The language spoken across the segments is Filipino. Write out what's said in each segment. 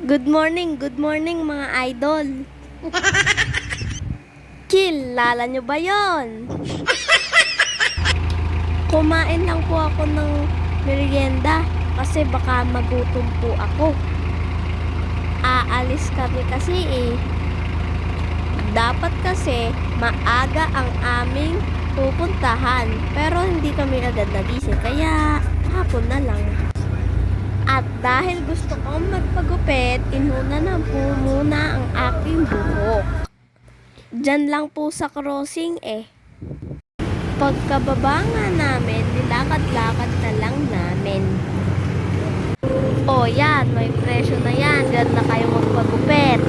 Good morning mga idol. Kilala nyo ba yon? Kumain lang po ako ng merienda kasi baka magutom po ako. Aalis kami kasi Dapat kasi maaga ang aming pupuntahan pero hindi kami agad nagising kaya hapon na lang. At dahil gusto kong magpagupit, inuna na po muna ang aking buhok. Diyan lang po sa crossing Pagkababa nga namin, nilakad-lakad na lang namin. O yan, may presyo na yan. Diyan na kayo magpagupit.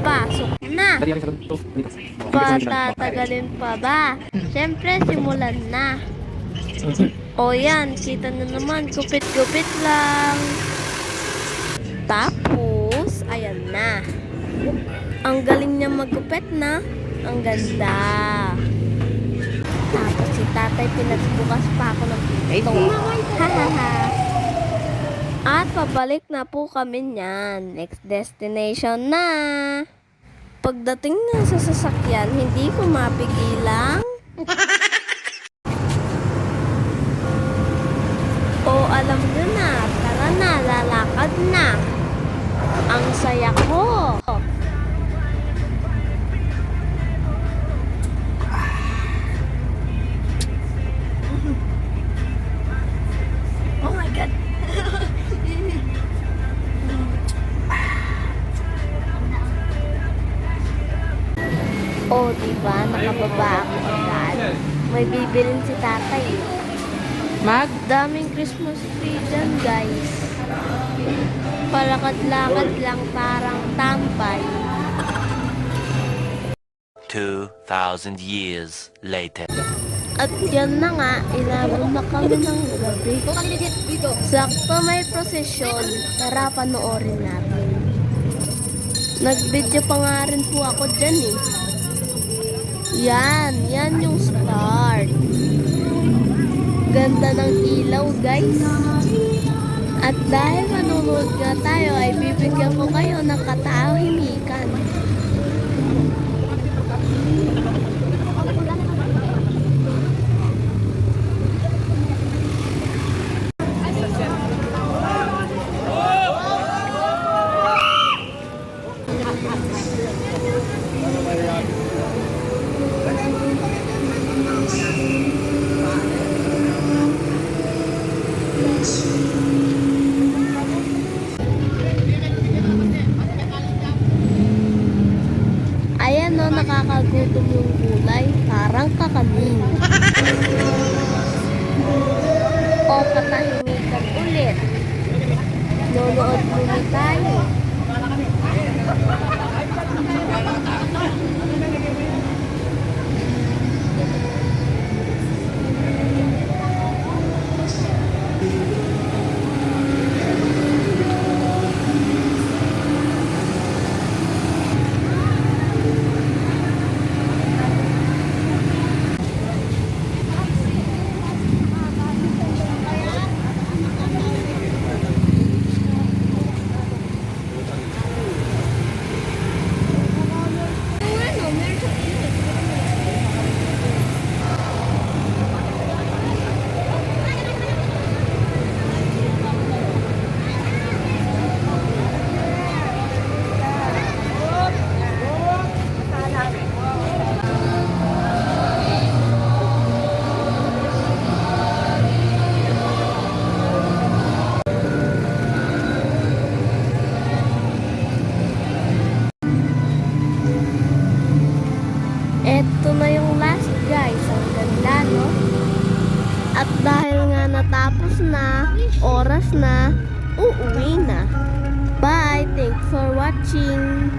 Pasok na. Patatagalin pa ba? Siyempre, simulan na. O yan, kita na naman, gupit-gupit lang. Tapos, ayan na. Ang galing niya maggupit na. Ang ganda. Tapos si tatay pinagbukas pa ako ng pinto. Hahaha. At pabalik na po kami niyan. Next destination na. Pagdating na sa sasakyan, hindi ko mapigilang alam nyo na, tara na, lalakad na. Ang saya ko. Oh my God. Diba? Nakababa ako agad. May bibilin si tatay. Daming Christmas tree dyan, guys. Palakad-lakad lang parang tambay. 2,000 years later. At yan na nga, inabot na kami ng gabi. Sakto may prosesyon, tara panoorin natin. Nag-video pa nga rin po ako dyan Yan yung start. Ganda ng ilaw, guys. At dahil manunood nga tayo, ay bibigyan ko kayo ng katahimikan. Ayan nakakagutom yung gulay. Parang kakanin. O katahimikan ulit. Nonood muna tayo. Ito na yung last, guys. Ang ganda, no? At dahil nga natapos na, oras na, uuwi na. Bye! Thanks for watching!